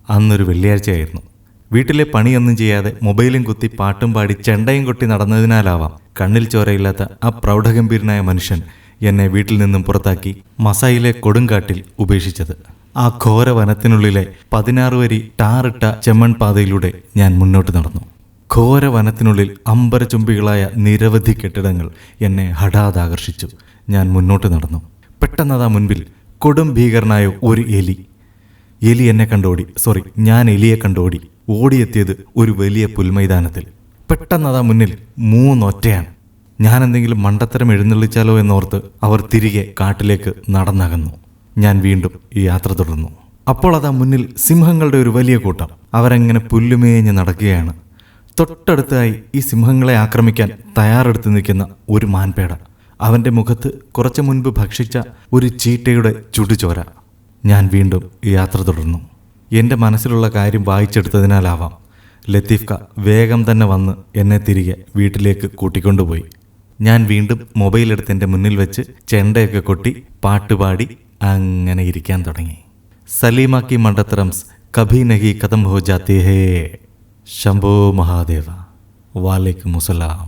അന്നൊരു വെള്ളിയാഴ്ചയായിരുന്നു. വീട്ടിലെ പണിയൊന്നും ചെയ്യാതെ മൊബൈലും കുത്തി പാട്ടും പാടി ചെണ്ടയും കൊട്ടി നടന്നതിനാലാവാം കണ്ണിൽ ചോരയില്ലാത്ത ആ പ്രൗഢഗംഭീരനായ മനുഷ്യൻ എന്നെ വീട്ടിൽ നിന്നും പുറത്താക്കി മസായിലെ കൊടുങ്കാട്ടിൽ ഉപേക്ഷിച്ചത്. ആ ഘോര വനത്തിനുള്ളിലെ 16 വരി ടാറിട്ട ചെമ്മൺപാതയിലൂടെ ഞാൻ മുന്നോട്ട് നടന്നു. ഘോര വനത്തിനുള്ളിൽ അമ്പരചുംബികളായ നിരവധി കെട്ടിടങ്ങൾ എന്നെ ഹഠാതാകർഷിച്ചു. ഞാൻ മുന്നോട്ട് നടന്നു. പെട്ടെന്നതാ മുൻപിൽ കൊടും ഭീകരനായ ഒരു എലി എന്നെ കണ്ടോടി. ഞാൻ എലിയെ കണ്ടോടി. ഓടിയെത്തിയത് ഒരു വലിയ പുൽമൈതാനത്തിൽ. പെട്ടെന്നതാ മുന്നിൽ 3 ഒറ്റയാണ്. ഞാൻ എന്തെങ്കിലും മണ്ടത്തരം എഴുന്നള്ളിച്ചാലോ എന്നോർത്ത് അവർ തിരികെ കാട്ടിലേക്ക് നടന്നകന്നു. ഞാൻ വീണ്ടും ഈ യാത്ര തുടർന്നു. അപ്പോൾ അതാ മുന്നിൽ സിംഹങ്ങളുടെ ഒരു വലിയ കൂട്ടം. അവരെങ്ങനെ പുല്ലുമേഞ്ഞ് നടക്കുകയാണ്. തൊട്ടടുത്തായി ഈ സിംഹങ്ങളെ ആക്രമിക്കാൻ തയ്യാറെടുത്ത് നിൽക്കുന്ന ഒരു മാൻപേട. അവൻ്റെ മുഖത്ത് കുറച്ചു മുൻപ് ഭക്ഷിച്ച ഒരു ചീറ്റയുടെ ചുടുചോര. ഞാൻ വീണ്ടും ഈ യാത്ര തുടർന്നു. എൻ്റെ മനസ്സിലുള്ള കാര്യം വായിച്ചെടുത്തതിനാലാവാം ലത്തീഫ്ക വേഗം തന്നെ വന്ന് എന്നെ തിരികെ വീട്ടിലേക്ക് കൂട്ടിക്കൊണ്ടുപോയി. ഞാൻ വീണ്ടും മൊബൈലെടുത്ത് എൻ്റെ മുന്നിൽ വെച്ച് ചെണ്ടയൊക്കെ കൊട്ടി പാട്ടുപാടി അങ്ങനെ ഇരിക്കാൻ തുടങ്ങി. സലീമാക്കി മണ്ടത്തരംസ് കഭി നഹി ഖതം ഹോ ജാത്തി ഹേ. ശംഭോ മഹാദേവ. വാലേക്കും അസ്സലാം.